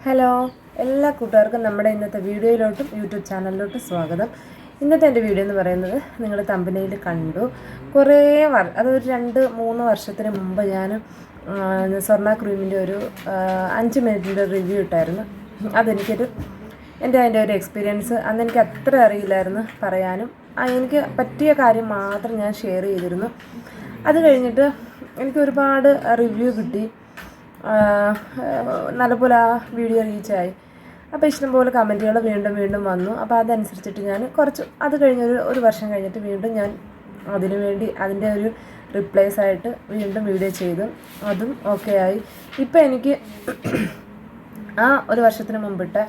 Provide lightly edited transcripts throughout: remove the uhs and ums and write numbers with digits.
Hello, എല്ലാ കൂട്ടുകാർക്കും നമ്മുടെ ഇന്നത്തെ വീഡിയോയിലോട്ടും യൂട്യൂബ് ചാനലിലോട്ടും സ്വാഗതം. ഇന്നത്തെ എൻ്റെ വീഡിയോ എന്ന് പറയുന്നത് നിങ്ങൾ തമ്പനയിൽ കണ്ടു. കുറേ അതൊരു 2-3 വർഷത്തിന് മുമ്പ് ഞാൻ സ്വർണ്ണ ക്രീമിൻ്റെ ഒരു 5 മിനിറ്റിൻ്റെ റിവ്യൂ ഇട്ടായിരുന്നു. അതിൻ്റെ ഒരു എക്സ്പീരിയൻസ് അന്ന് എനിക്ക് അത്ര അറിയില്ലായിരുന്നു പറയാനും. എനിക്ക് പറ്റിയ കാര്യം മാത്രം ഞാൻ ഷെയർ ചെയ്തിരുന്നു. അത് കഴിഞ്ഞിട്ട് എനിക്ക് ഒരുപാട് റിവ്യൂ കിട്ടി. നല്ലപോലെ ആ വീഡിയോ റീച്ചായി. അപ്പോൾ ഇഷ്ടംപോലെ കമൻറ്റുകൾ വീണ്ടും വന്നു. അപ്പോൾ അതനുസരിച്ചിട്ട് ഞാൻ അത് കഴിഞ്ഞൊരു വർഷം കഴിഞ്ഞിട്ട് വീണ്ടും ഞാൻ അതിൻ്റെ ഒരു റിപ്ലൈസ് ആയിട്ട് വീണ്ടും വീഡിയോ ചെയ്തു. അതും ഓക്കെ ആയി. ഇപ്പം എനിക്ക് ആ ഒരു വർഷത്തിന് മുമ്പിട്ട്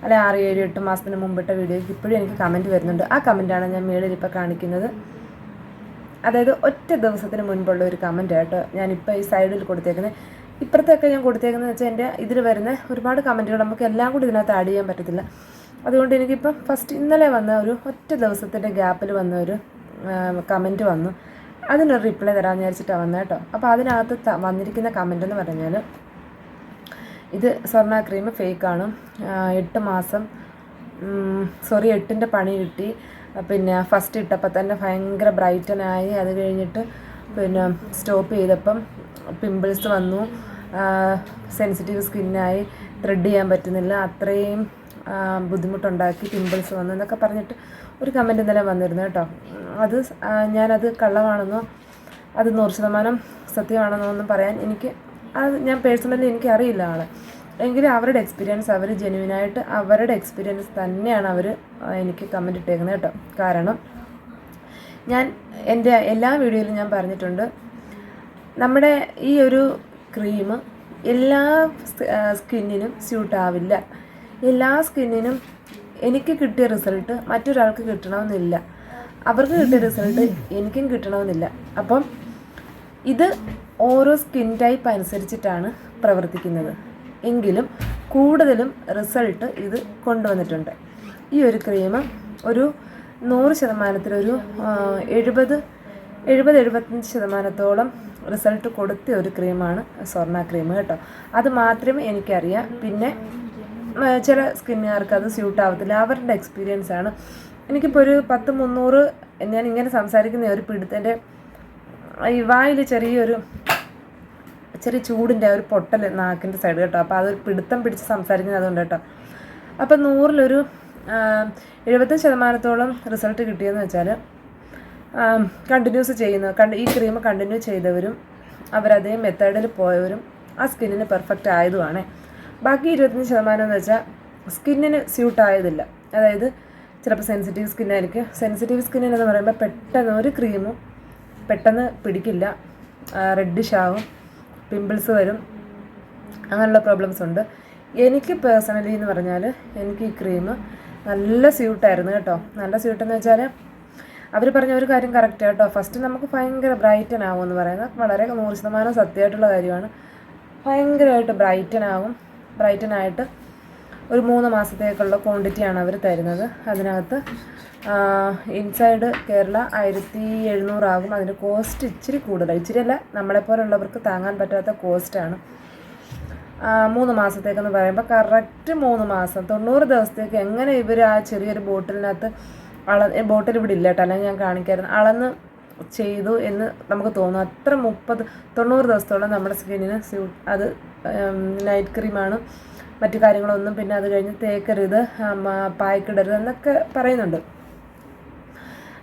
അല്ലെ 6-7-8 മാസത്തിന് മുമ്പിട്ട വീഡിയോയ്ക്ക് ഇപ്പോഴും എനിക്ക് കമൻറ്റ് വരുന്നുണ്ട്. ആ കമൻറ്റാണ് ഞാൻ മേളിൽ ഇപ്പോൾ കാണിക്കുന്നത്. അതായത് ഒറ്റ ദിവസത്തിന് മുൻപുള്ള ഒരു കമൻറ്റ് ആയിട്ട് ഞാനിപ്പോൾ ഈ സൈഡിൽ കൊടുത്തേക്കുന്നത്. ഇപ്പുറത്തൊക്കെ ഞാൻ കൊടുത്തേക്കുന്നത് വെച്ചാൽ എൻ്റെ ഇതിൽ വരുന്ന ഒരുപാട് കമൻറ്റുകൾ നമുക്ക് എല്ലാം കൂടി ഇതിനകത്ത് ആഡ് ചെയ്യാൻ പറ്റത്തില്ല. അതുകൊണ്ട് എനിക്കിപ്പം ഇന്നലെ വന്ന ഒരു ഒറ്റ ദിവസത്തിൻ്റെ ഗ്യാപ്പിൽ വന്ന ഒരു കമൻറ്റ് വന്നു. അതിനൊരു റിപ്ലൈ തരാമെന്ന് വിചാരിച്ചിട്ടാണ് വന്നത് കേട്ടോ. അപ്പോൾ അതിനകത്ത് വന്നിരിക്കുന്ന കമൻറ്റ് എന്ന് പറഞ്ഞാൽ, ഇത് സ്വർണ്ണ ക്രീം ഫേക്കാണ്, 8ൻ്റെ പണി കിട്ടി, പിന്നെ ഫസ്റ്റ് ഇട്ടപ്പോൾ തന്നെ ഭയങ്കര ബ്രൈറ്റനായി, അത് കഴിഞ്ഞിട്ട് പിന്നെ സ്റ്റോപ്പ് ചെയ്തപ്പം പിമ്പിൾസ് വന്നു, സെൻസിറ്റീവ് സ്കിന്നായി, ത്രെഡ് ചെയ്യാൻ പറ്റുന്നില്ല, അത്രയും ബുദ്ധിമുട്ടുണ്ടാക്കി, പിമ്പിൾസ് വന്നു എന്നൊക്കെ പറഞ്ഞിട്ട് ഒരു കമൻറ്റ് ഇന്നലെ വന്നിരുന്നു കേട്ടോ. ഞാനത് കള്ളമാണെന്നോ അത് 100% സത്യമാണെന്നോ ഒന്നും പറയാൻ ഞാൻ പേഴ്സണലി എനിക്കറിയില്ല ആളെ. എങ്കിലും അവരുടെ എക്സ്പീരിയൻസ്, അവർ ജെന്യുവിനായിട്ട് അവരുടെ എക്സ്പീരിയൻസ് തന്നെയാണ് അവർ എനിക്ക് കമൻറ്റ് ഇട്ടേക്കുന്നത് കേട്ടോ. കാരണം എൻ്റെ എല്ലാ വീഡിയോയിലും ഞാൻ പറഞ്ഞിട്ടുണ്ട്, നമ്മുടെ ഈ ഒരു ക്രീം എല്ലാ സ്കിന്നിനും സ്യൂട്ടാവില്ല. എല്ലാ സ്കിന്നിനും എനിക്ക് കിട്ടിയ റിസൾട്ട് മറ്റൊരാൾക്ക് കിട്ടണമെന്നില്ല, അവർക്ക് കിട്ടിയ റിസൾട്ട് എനിക്കും കിട്ടണമെന്നില്ല. അപ്പം ഇത് ഓരോ സ്കിൻ ടൈപ്പ് അനുസരിച്ചിട്ടാണ് പ്രവർത്തിക്കുന്നത്. എങ്കിലും കൂടുതലും റിസൾട്ട് ഇത് കൊണ്ടുവന്നിട്ടുണ്ട്. ഈ ഒരു ക്രീം ഒരു 100%-ഒരു 70-75% റിസൾട്ട് കൊടുത്ത ഒരു ക്രീമാണ് സ്വർണ്ണ ക്രീം കേട്ടോ. അത് മാത്രമേ എനിക്കറിയാം. പിന്നെ ചില സ്കിന്നുകാർക്ക് അത് സ്യൂട്ടാവത്തില്ല, അവരുടെ എക്സ്പീരിയൻസ് ആണ്. എനിക്കിപ്പോൾ ഒരു 10-300 ഞാൻ ഇങ്ങനെ സംസാരിക്കുന്ന ഒരു പിടുത്തൻ്റെ ഈ വായിൽ ചെറിയ ചൂടിൻ്റെ ഒരു പൊട്ടൽ നാക്കിൻ്റെ സൈഡ് കേട്ടോ. അപ്പോൾ അതൊരു പിടുത്തം പിടിച്ച് സംസാരിക്കുന്നത് അതുകൊണ്ട് കേട്ടോ. അപ്പോൾ 100-ൽ 75% റിസൾട്ട് കിട്ടിയെന്ന് വെച്ചാൽ കണ്ടിന്യൂസ് ഈ ക്രീം കണ്ടിന്യൂ ചെയ്തവരും അവരതേ മെത്തേഡിൽ പോയവരും ആ സ്കിന്നിന് പെർഫെക്റ്റ് ആയതുമാണ്. ബാക്കി 25% എന്ന് വെച്ചാൽ സ്കിന്നിന് സ്യൂട്ടായതില്ല. അതായത് ചിലപ്പോൾ സെൻസിറ്റീവ് സ്കിന്നായിരിക്കും. സെൻസിറ്റീവ് സ്കിന്നിനെന്ന് പറയുമ്പോൾ പെട്ടെന്ന് ഒരു ക്രീമും പെട്ടെന്ന് പിടിക്കില്ല, റെഡിഷ് ആവും, പിമ്പിൾസ് വരും, അങ്ങനെയുള്ള പ്രോബ്ലംസ് ഉണ്ട്. എനിക്ക് പേഴ്സണലി എന്ന് പറഞ്ഞാൽ എനിക്ക് ഈ ക്രീം നല്ല സ്യൂട്ടായിരുന്നു കേട്ടോ. നല്ല സ്യൂട്ടെന്ന് വെച്ചാൽ അവർ പറഞ്ഞ ഒരു കാര്യം കറക്റ്റ് കേട്ടോ. ഫസ്റ്റ് നമുക്ക് ഭയങ്കര ബ്രൈറ്റൻ ആവും എന്ന് പറയുന്നത് വളരെ 100% സത്യമായിട്ടുള്ള കാര്യമാണ്. ഭയങ്കരമായിട്ട് ബ്രൈറ്റനായിട്ട് ഒരു 3 മാസത്തേക്കുള്ള ക്വാണ്ടിറ്റിയാണ് അവർ തരുന്നത്. അതിനകത്ത് ഇൻസൈഡ് കേരള 1700 ആകും. അതിൻ്റെ കോസ്റ്റ് ഇച്ചിരി കൂടുതലാണ്, ഇച്ചിരിയല്ല, നമ്മളെപ്പോലുള്ളവർക്ക് താങ്ങാൻ പറ്റാത്ത കോസ്റ്റാണ്. 3 മാസത്തേക്കെന്ന് പറയുമ്പോൾ കറക്റ്റ് 3 മാസം 90 ദിവസത്തേക്ക് എങ്ങനെ ഇവർ ആ ചെറിയൊരു ബോട്ടിലിനകത്ത് ബോട്ടിൽ ഇവിടെ ഇല്ല കേട്ടോ, അല്ലെങ്കിൽ ഞാൻ കാണിക്കായിരുന്നു, അളന്ന് ചെയ്തു എന്ന് നമുക്ക് തോന്നും. അത്ര 90 ദിവസത്തോളം നമ്മുടെ സ്കിന്നിന് അത് നൈറ്റ് ക്രീമാണ്, മറ്റു കാര്യങ്ങളൊന്നും പിന്നെ അത് കഴിഞ്ഞ് തേക്കരുത്, പായ്ക്കിടരുത് എന്നൊക്കെ പറയുന്നുണ്ട്.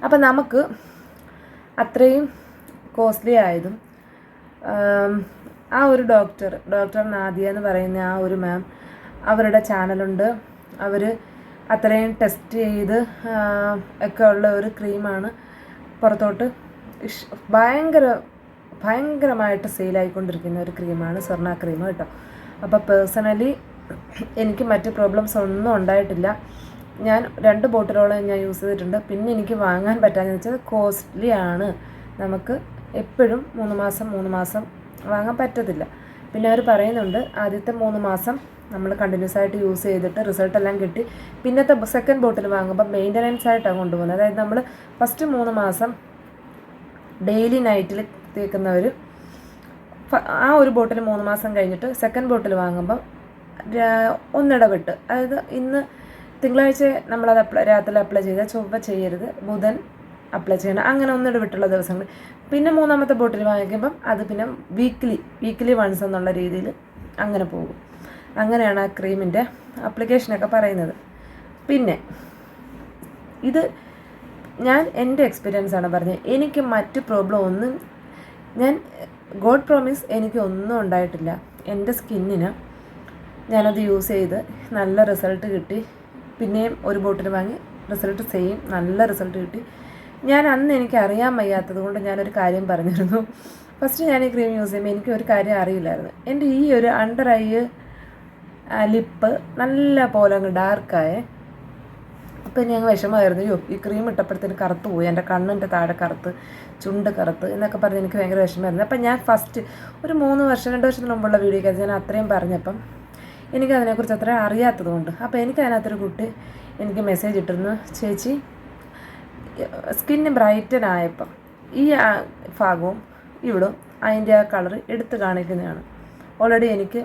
അപ്പം നമുക്ക് അത്രയും കോസ്റ്റ്ലി ആയതും ആ ഒരു ഡോക്ടർ നാദിയ എന്ന് പറയുന്ന ആ ഒരു മാം, അവരുടെ ചാനലുണ്ട്. അവർ അത്രയും ടെസ്റ്റ് ചെയ്ത് ഒക്കെ ഉള്ള ഒരു ക്രീമാണ് പുറത്തോട്ട് ഭയങ്കരമായിട്ട് സെയിലായിക്കൊണ്ടിരിക്കുന്ന ഒരു ക്രീമാണ് സ്വർണ്ണ ക്രീം കേട്ടോ. അപ്പോൾ പേഴ്സണലി എനിക്ക് മറ്റ് പ്രോബ്ലംസ് ഒന്നും ഉണ്ടായിട്ടില്ല. ഞാൻ 2 ബോട്ടിലോളം ഞാൻ യൂസ് ചെയ്തിട്ടുണ്ട്. പിന്നെ എനിക്ക് വാങ്ങാൻ പറ്റാമെന്ന് വെച്ചാൽ കോസ്റ്റ്ലി ആണ്, നമുക്ക് എപ്പോഴും 3 മാസം വാങ്ങാൻ പറ്റത്തില്ല. പിന്നെ അവർ പറയുന്നുണ്ട് ആദ്യത്തെ 3 മാസം നമ്മൾ കണ്ടിന്യൂസ് ആയിട്ട് യൂസ് ചെയ്തിട്ട് റിസൾട്ട് എല്ലാം കിട്ടി, പിന്നത്തെ സെക്കൻഡ് ബോട്ടിൽ വാങ്ങുമ്പോൾ മെയിൻ്റനൻസ് ആയിട്ടാണ് കൊണ്ടുപോകുന്നത്. അതായത് നമ്മൾ ഫസ്റ്റ് 3 മാസം ഡെയിലി നൈറ്റിൽ തേക്കുന്നവർ ആ ഒരു ബോട്ടിൽ 3 മാസം കഴിഞ്ഞിട്ട് സെക്കൻഡ് ബോട്ടിൽ വാങ്ങുമ്പോൾ ഒന്നിടവിട്ട്, അതായത് ഇന്ന് തിങ്കളാഴ്ച നമ്മളത് രാത്രി അപ്ലൈ ചെയ്താൽ ചൊവ്വ ചെയ്യരുത്, ബുധൻ അപ്ലൈ ചെയ്യണം, അങ്ങനെ ഒന്നിടവിട്ടുള്ള ദിവസങ്ങൾ. പിന്നെ മൂന്നാമത്തെ ബോട്ടിൽ വാങ്ങിക്കുമ്പം അത് പിന്നെ വീക്ക്ലി വൺസ് എന്നുള്ള രീതിയിൽ അങ്ങനെ പോകും. അങ്ങനെയാണ് ആ ക്രീമിൻ്റെ അപ്ലിക്കേഷനൊക്കെ പറയുന്നത്. പിന്നെ ഇത് ഞാൻ എൻ്റെ എക്സ്പീരിയൻസാണ് പറഞ്ഞത്. എനിക്ക് മറ്റ് പ്രോബ്ലം ഒന്നും, ഞാൻ ഗോഡ് പ്രോമിസ് എനിക്ക് ഒന്നും ഉണ്ടായിട്ടില്ല. എൻ്റെ സ്കിന്നിന് ഞാനത് യൂസ് ചെയ്ത് നല്ല റിസൾട്ട് കിട്ടി. പിന്നെയും ഒരു ബോട്ടിൽ വാങ്ങി, റിസൾട്ട് സെയിം, നല്ല റിസൾട്ട് കിട്ടി. ഞാൻ അന്ന് എനിക്ക് അറിയാൻ വയ്യാത്തത് കൊണ്ട് ഞാനൊരു കാര്യം പറഞ്ഞിരുന്നു. ഫസ്റ്റ് ഞാൻ ഈ ക്രീം യൂസ് ചെയ്യുമ്പോൾ എനിക്ക് ഒരു കാര്യം അറിയില്ലായിരുന്നു. എൻ്റെ ഈ ഒരു അണ്ടർ ഐ ലിപ്പ് നല്ല പോലെ അങ്ങ് ഡാർക്കായേ. അപ്പം ഞാൻ വിഷമമായിരുന്നു. ഈ ക്രീം ഇട്ടപ്പോഴത്തേന് കറുത്ത് പോയി, എൻ്റെ കണ്ണിൻ്റെ താഴെ കറുത്ത്, ചുണ്ട് കറുത്ത് എന്നൊക്കെ പറഞ്ഞ് എനിക്ക് ഭയങ്കര വിഷമമായിരുന്നു. അപ്പം ഞാൻ ഫസ്റ്റ് ഒരു 2 വർഷത്തിന് മുമ്പുള്ള വീഡിയോയ്ക്ക് ഞാൻ അത്രയും പറഞ്ഞപ്പം എനിക്കതിനെക്കുറിച്ച് അത്ര അറിയാത്തത് കൊണ്ട്, അപ്പോൾ എനിക്കതിനകത്തൊരു കുട്ടി എനിക്ക് മെസ്സേജ് ഇട്ടിരുന്നു, ചേച്ചി സ്കിന്ന് ബ്രൈറ്റൻ ആയപ്പം ഈ ഭാഗവും ഇവിടും അതിൻ്റെ ആ കളർ എടുത്ത് കാണിക്കുന്നതാണ്. ഓൾറെഡി എനിക്ക്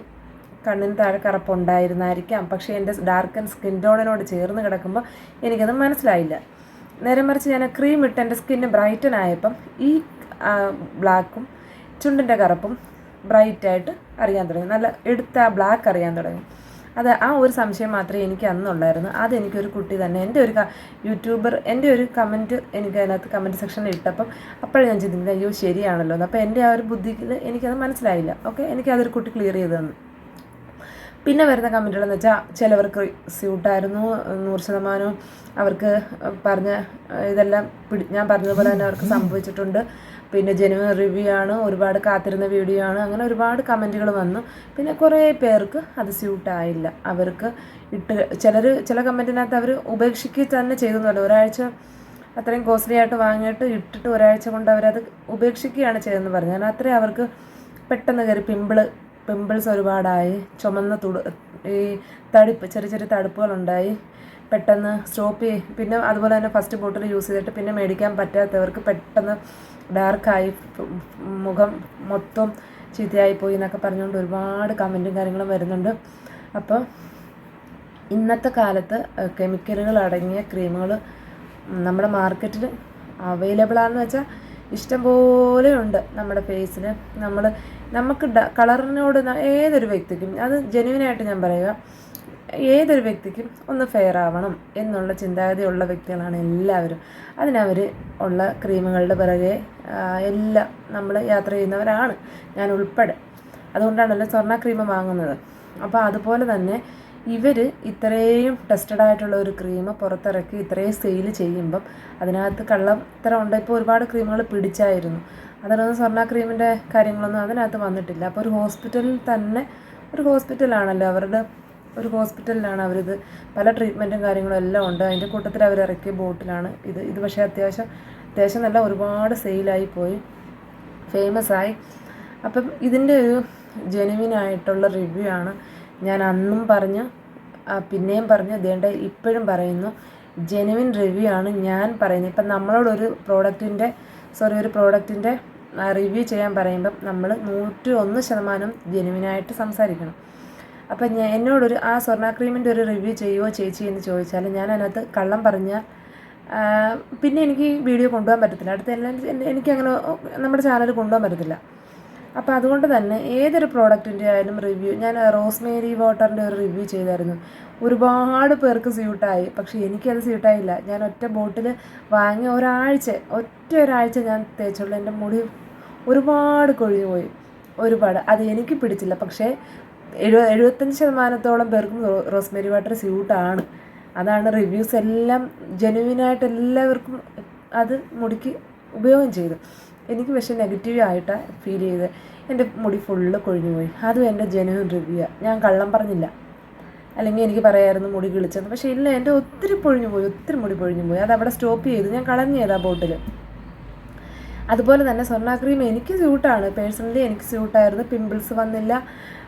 കണ്ണിന് താഴെ കറുപ്പുണ്ടായിരുന്നായിരിക്കാം, പക്ഷേ എൻ്റെ ഡാർക്കൻ സ്കിൻ ടോണിനോട് ചേർന്ന് കിടക്കുമ്പോൾ എനിക്കത് മനസ്സിലായില്ല. നേരെ മറിച്ച് ഞാൻ ക്രീം ഇട്ട് എൻ്റെ സ്കിന്ന് ബ്രൈറ്റൻ ആയപ്പം ഈ ബ്ലാക്കും ചുണ്ടിൻ്റെ കറുപ്പും ബ്രൈറ്റായിട്ട് അറിയാൻ തുടങ്ങി, നല്ല എടുത്ത ആ ബ്ലാക്ക് അറിയാൻ തുടങ്ങി. അത് ആ ഒരു സംശയം മാത്രമേ എനിക്ക് അന്നുള്ളായിരുന്നു. അതെനിക്കൊരു കുട്ടി തന്നെ, എൻ്റെ ഒരു യൂട്യൂബർ എൻ്റെ ഒരു കമൻറ്റ് എനിക്ക് അതിനകത്ത് കമൻറ്റ് സെക്ഷനിൽ ഇട്ടപ്പം അപ്പോഴും ഞാൻ ചിന്തിക്കുന്നത് അയ്യോ ശരിയാണല്ലോ എന്ന്. അപ്പോൾ എൻ്റെ ആ ഒരു ബുദ്ധിയിൽ എനിക്കത് മനസ്സിലായില്ല. ഓക്കെ, എനിക്കതൊരു കുട്ടി ക്ലിയർ ചെയ്ത് തന്നു. പിന്നെ വരുന്ന കമൻറ്റുകളെന്ന് വെച്ചാൽ ചിലവർക്ക് സ്യൂട്ടായിരുന്നു 100%, അവർക്ക് പറഞ്ഞ ഇതെല്ലാം ഞാൻ പറഞ്ഞതുപോലെ തന്നെ അവർക്ക് സംഭവിച്ചിട്ടുണ്ട്. പിന്നെ ജെനുവിൻ റിവ്യൂ ആണ്, ഒരുപാട് കാത്തിരുന്ന വീഡിയോ ആണ്, അങ്ങനെ ഒരുപാട് കമൻറ്റുകൾ വന്നു. പിന്നെ കുറേ പേർക്ക് അത് സ്യൂട്ടായില്ല, അവർക്ക് ചില കമൻറ്റിനകത്ത് അവർ ഉപേക്ഷിക്കുക തന്നെ ചെയ്തെന്നല്ലോ. ഒരാഴ്ച അത്രയും കോസ്റ്റ്ലി ആയിട്ട് വാങ്ങിയിട്ട് ഇട്ടിട്ട് ഒരാഴ്ച കൊണ്ട് അവരത് ഉപേക്ഷിക്കുകയാണ് ചെയ്തതെന്ന് പറഞ്ഞു. ഞാൻ അത്രയും അവർക്ക് പെട്ടെന്ന് കയറി പിമ്പിൾസ് ഒരുപാടായി, ചുമന്ന ഈ തടിപ്പ്, ചെറിയ തടുപ്പുകളുണ്ടായി, പെട്ടെന്ന് സ്റ്റോപ്പ് ചെയ്യും. പിന്നെ അതുപോലെ തന്നെ ഫസ്റ്റ് ബോട്ടിൽ യൂസ് ചെയ്തിട്ട് പിന്നെ മേടിക്കാൻ പറ്റാത്തവർക്ക് പെട്ടെന്ന് ഡാർക്കായി, മുഖം മൊത്തം ചീത്തയായിപ്പോയി എന്നൊക്കെ പറഞ്ഞുകൊണ്ട് ഒരുപാട് കമൻറ്റും കാര്യങ്ങളും വരുന്നുണ്ട്. അപ്പോൾ ഇന്നത്തെ കാലത്ത് കെമിക്കലുകൾ അടങ്ങിയ ക്രീമുകൾ നമ്മുടെ മാർക്കറ്റിൽ അവൈലബിൾ ആണെന്ന് വെച്ചാൽ ഇഷ്ടംപോലെ ഉണ്ട്. നമ്മുടെ ഫേസിൽ നമുക്ക് കളറിനോട് ഏതൊരു വ്യക്തിക്കും, അത് ജെന്യുവിനായിട്ട് ഞാൻ പറയുക, ഏതൊരു വ്യക്തിക്കും ഒന്ന് ഫെയർ ആവണം എന്നുള്ള ചിന്താഗതിയുള്ള വ്യക്തികളാണ് എല്ലാവരും. അതിനവർ ഉള്ള ക്രീമുകളുടെ പിറകെ എല്ലാം നമ്മൾ യാത്ര ചെയ്യുന്നവരാണ്, ഞാൻ ഉൾപ്പെടെ. അതുകൊണ്ടാണല്ലോ സ്വർണ്ണ ക്രീം വാങ്ങുന്നത്. അപ്പോൾ അതുപോലെ തന്നെ ഇവർ ഇത്രയും ടെസ്റ്റഡ് ആയിട്ടുള്ള ഒരു ക്രീം പുറത്തിറക്കി ഇത്രയും സെയിൽ ചെയ്യുമ്പം അതിനകത്ത് കള്ളത്തരം ഉണ്ട്. ഇപ്പോൾ ഒരുപാട് ക്രീമുകൾ പിടിച്ചായിരുന്നു, അതിനൊന്നും സ്വർണ്ണ ക്രീമിൻ്റെ കാര്യങ്ങളൊന്നും അതിനകത്ത് വന്നിട്ടില്ല. അപ്പോൾ ഒരു ഹോസ്പിറ്റലാണല്ലോ അവരുടെ, ഒരു ഹോസ്പിറ്റലിലാണ് അവരിത്, പല ട്രീറ്റ്മെൻറ്റും കാര്യങ്ങളും എല്ലാം ഉണ്ട്. അതിൻ്റെ കൂട്ടത്തിൽ അവരിറക്കിയ ബോട്ടിലാണ് ഇത് പക്ഷേ അത്യാവശ്യം നല്ല ഒരുപാട് സെയിലായി പോയി, ഫേമസ് ആയി. അപ്പം ഇതിൻ്റെ ഒരു ജെനുവിനായിട്ടുള്ള റിവ്യൂ ആണ് ഞാൻ അന്നും പറഞ്ഞു, പിന്നെയും പറഞ്ഞു, അതേണ്ട ഇപ്പോഴും പറയുന്നു. ജെനുവിൻ റിവ്യൂ ആണ് ഞാൻ പറയുന്നത്. ഇപ്പം നമ്മളോടൊരു പ്രോഡക്റ്റിൻ്റെ റിവ്യൂ ചെയ്യാൻ പറയുമ്പം നമ്മൾ 101% ജെനുവിനായിട്ട് സംസാരിക്കണം. അപ്പം എന്നോടൊരു ആ സ്വർണ്ണ ക്രീമിൻ്റെ ഒരു റിവ്യൂ ചെയ്യുമോ ചേച്ചി എന്ന് ചോദിച്ചാൽ ഞാൻ അതിനകത്ത് കള്ളം പറഞ്ഞാൽ പിന്നെ എനിക്ക് ഈ വീഡിയോ കൊണ്ടുപോകാൻ പറ്റത്തില്ല, എനിക്കങ്ങനെ നമ്മുടെ ചാനൽ കൊണ്ടുപോകാൻ പറ്റത്തില്ല. അപ്പോൾ അതുകൊണ്ട് തന്നെ ഏതൊരു പ്രോഡക്റ്റിൻ്റെ ആയാലും റിവ്യൂ, ഞാൻ റോസ്മേരി വാട്ടറിൻ്റെ ഒരു റിവ്യൂ ചെയ്തായിരുന്നു. ഒരുപാട് പേർക്ക് സ്യൂട്ടായി, പക്ഷേ എനിക്കത് സ്യൂട്ടായില്ല. ഞാൻ ഒറ്റ ബോട്ടിൽ വാങ്ങി ഒരാഴ്ച ഞാൻ തേച്ചുള്ളൂ, എൻ്റെ മുടി ഒരുപാട് കൊഴിഞ്ഞു പോയി, ഒരുപാട്. അത് എനിക്ക് പിടിച്ചില്ല. പക്ഷേ 75% പേർക്കും റോസ്മേരി വാട്ടർ സ്യൂട്ടാണ്. അതാണ് റിവ്യൂസ് എല്ലാം ജെനുവിനായിട്ട് എല്ലാവർക്കും അത് മുടിക്ക് ഉപയോഗം ചെയ്തു. എനിക്ക് പക്ഷേ നെഗറ്റീവായിട്ട് ഫീൽ ചെയ്ത് എൻ്റെ മുടി ഫുള്ള് കൊഴിഞ്ഞു പോയി. അതും എൻ്റെ ജെനുവിൻ റിവ്യൂ, ഞാൻ കള്ളം പറഞ്ഞില്ല. അല്ലെങ്കിൽ എനിക്ക് പറയാമായിരുന്നു മുടി കിളിച്ചെന്ന്, പക്ഷേ ഇല്ല, എൻ്റെ ഒത്തിരി മുടി പൊഴിഞ്ഞു പോയി. അതവിടെ സ്റ്റോപ്പ് ചെയ്തു, ഞാൻ കളഞ്ഞു ചെയ്താ ബോട്ടിൽ. അതുപോലെ തന്നെ സ്വർണ്ണ ക്രീം എനിക്ക് സ്യൂട്ടാണ്, പേഴ്സണലി എനിക്ക് സ്യൂട്ടായിരുന്നു, പിമ്പിൾസ് വന്നില്ല,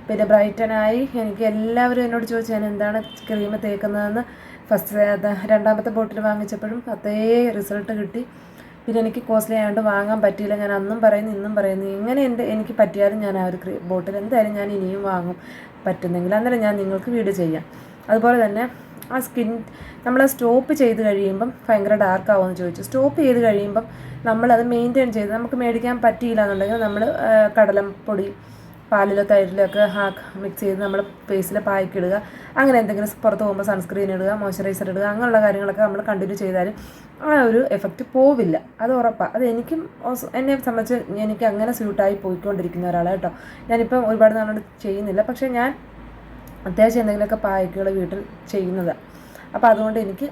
പിന്നെ ബ്രൈറ്റനായി. എനിക്ക് എല്ലാവരും എന്നോട് ചോദിച്ചു ഞാൻ എന്താണ് ക്രീം തേക്കുന്നതെന്ന്. രണ്ടാമത്തെ ബോട്ടിൽ വാങ്ങിച്ചപ്പോഴും അതേ റിസൾട്ട് കിട്ടി. പിന്നെ എനിക്ക് കോസ്റ്റ്ലി ആയതുകൊണ്ട് വാങ്ങാൻ പറ്റിയില്ല. ഞാൻ അന്നും പറയുന്നു ഇന്നും പറയുന്നു, എങ്ങനെ എനിക്ക് പറ്റിയാലും ഞാൻ ആ ഒരു ബോട്ടിൽ എന്തായാലും ഞാൻ ഇനിയും വാങ്ങും. പറ്റുന്നെങ്കിൽ അന്നേരം ഞാൻ നിങ്ങൾക്ക് വീഡിയോ ചെയ്യാം. അതുപോലെ തന്നെ ആ സ്കിൻ നമ്മൾ സ്റ്റോപ്പ് ചെയ്ത് കഴിയുമ്പം ഭയങ്കര ഡാർക്ക് ആവുമെന്ന് ചോദിച്ചു. സ്റ്റോപ്പ് ചെയ്ത് കഴിയുമ്പം നമ്മളത് മെയിൻറ്റെയിൻ ചെയ്ത് നമുക്ക് മേടിക്കാൻ പറ്റിയില്ല എന്നുണ്ടെങ്കിൽ നമ്മൾ കടലപ്പൊടി പാലിലോ തൈരിലോ ഒക്കെ മിക്സ് ചെയ്ത് നമ്മൾ ഫേസിൽ പായ്ക്കിടുക, അങ്ങനെ എന്തെങ്കിലും പുറത്ത് പോകുമ്പോൾ സൺസ്ക്രീൻ ഇടുക, മോയ്സ്ചറൈസർ ഇടുക, അങ്ങനെയുള്ള കാര്യങ്ങളൊക്കെ നമ്മൾ കണ്ടിന്യൂ ചെയ്താലും ആ ഒരു എഫക്റ്റ് പോവില്ല. അത് ഉറപ്പാണ്. അത് എനിക്കും എന്നെ സംബന്ധിച്ച് എനിക്ക് അങ്ങനെ സ്യൂട്ടായി പോയിക്കൊണ്ടിരിക്കുന്ന ഒരാളാണ് കേട്ടോ. ഞാനിപ്പം ഒരുപാട് നാളോട് ചെയ്യുന്നില്ല, പക്ഷേ ഞാൻ അത്യാവശ്യം എന്തെങ്കിലുമൊക്കെ പായ്ക്കുകൾ വീട്ടിൽ ചെയ്യുന്നതാണ്. അപ്പോൾ അതുകൊണ്ട് എനിക്ക്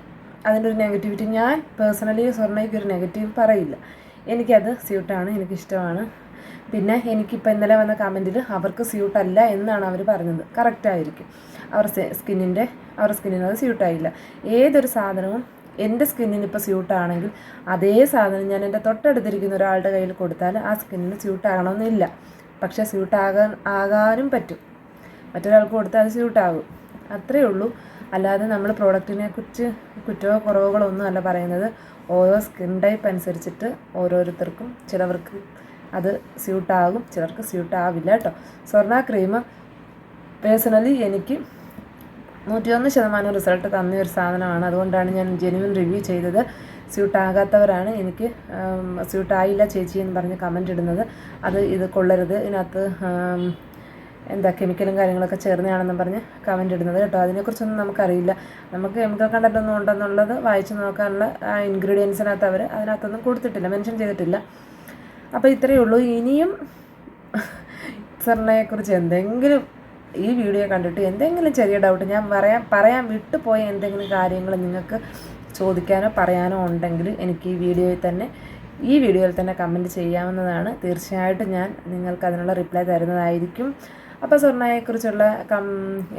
അതിൻ്റെ ഒരു നെഗറ്റിവിറ്റി ഞാൻ പേഴ്സണലി സ്വർണ്ണയ്ക്ക് ഒരു നെഗറ്റീവ് പറയില്ല. എനിക്കത് സ്യൂട്ടാണ്, എനിക്കിഷ്ടമാണ്. പിന്നെ എനിക്കിപ്പോൾ ഇന്നലെ വന്ന കമൻറ്റിൽ അവർക്ക് സ്യൂട്ടല്ല എന്നാണ് അവർ പറഞ്ഞത്. കറക്റ്റായിരിക്കും. അവരുടെ സ്കിന്നിന് അത് സ്യൂട്ടായില്ല. ഏതൊരു സാധനവും എൻ്റെ സ്കിന്നിന് ഇപ്പോൾ സ്യൂട്ടാണെങ്കിൽ അതേ സാധനം ഞാൻ എൻ്റെ തൊട്ടടുത്തിരിക്കുന്ന ഒരാളുടെ കയ്യിൽ കൊടുത്താൽ ആ സ്കിന്നിന് സ്യൂട്ടാകണമെന്നില്ല. പക്ഷേ ആകാനും പറ്റും. മറ്റൊരാൾക്ക് കൊടുത്താൽ അത് സ്യൂട്ടാകും, അത്രയേ ഉള്ളൂ. അല്ലാതെ നമ്മൾ പ്രോഡക്റ്റിനെ കുറിച്ച് കുറ്റമോ കുറവുകളോ ഒന്നും അല്ല പറയുന്നത്. ഓരോ സ്കിൻ ടൈപ്പ് അനുസരിച്ചിട്ട് ഓരോരുത്തർക്കും ചിലവർക്ക് അത് സ്യൂട്ടാകും, ചിലർക്ക് സ്യൂട്ടാവില്ല കേട്ടോ. സ്വർണ്ണ ക്രീം പേഴ്സണലി എനിക്ക് 101% റിസൾട്ട് തന്ന ഒരു സാധനമാണ്. അതുകൊണ്ടാണ് ഞാൻ ജെന്യുവൻ റിവ്യൂ ചെയ്തത്. സ്യൂട്ടാകാത്തവരാണ് എനിക്ക് സ്യൂട്ടായില്ല ചേച്ചി എന്ന് പറഞ്ഞ് കമൻറ്റ് ഇടുന്നത്. ഇത് കൊള്ളരുത്, ഇതിനകത്ത് കെമിക്കലും കാര്യങ്ങളൊക്കെ ചേർന്നതാണെന്ന് പറഞ്ഞ് കമൻറ്റ് ഇടുന്നത് കേട്ടോ. അതിനെക്കുറിച്ചൊന്നും നമുക്കറിയില്ല. നമുക്ക് കെമിക്കൽ കണ്ടൻ്റ് ഒന്നും ഉണ്ടെന്നുള്ളത് വായിച്ച് നോക്കാനുള്ള ഇൻഗ്രീഡിയൻസിനകത്ത് അതിനകത്തൊന്നും കൊടുത്തിട്ടില്ല, മെൻഷൻ ചെയ്തിട്ടില്ല. അപ്പോൾ ഇത്രയേ ഉള്ളൂ. ഇനിയും സ്വർണ്ണയെക്കുറിച്ച് എന്തെങ്കിലും ഈ വീഡിയോ കണ്ടിട്ട് എന്തെങ്കിലും ചെറിയ ഡൗട്ട് ഞാൻ പറയാൻ വിട്ടുപോയ എന്തെങ്കിലും കാര്യങ്ങൾ നിങ്ങൾക്ക് ചോദിക്കാനോ പറയാനോ ഉണ്ടെങ്കിൽ എനിക്ക് ഈ വീഡിയോയിൽ തന്നെ കമൻറ്റ് ചെയ്യാവുന്നതാണ്. തീർച്ചയായിട്ടും ഞാൻ നിങ്ങൾക്ക് അതിനുള്ള റിപ്ലൈ തരുന്നതായിരിക്കും. അപ്പോൾ സ്വർണ്ണയെക്കുറിച്ചുള്ള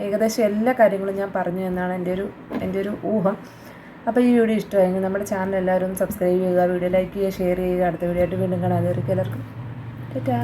ഏകദേശം എല്ലാ കാര്യങ്ങളും ഞാൻ പറഞ്ഞു എന്നാണ് എൻ്റെ ഒരു ഊഹം. അപ്പോൾ ഈ വീഡിയോ ഇഷ്ടമായെങ്കിൽ നമ്മുടെ ചാനൽ എല്ലാവരും സബ്സ്ക്രൈബ് ചെയ്യുക, വീഡിയോ ലൈക്ക് ചെയ്യുക, ഷെയർ ചെയ്യുക. അടുത്ത വീഡിയോ ആയിട്ട് വീണ്ടും കാണാം. അതുവരെയ്ക്കും എല്ലാവർക്കും ടാറ്റാ.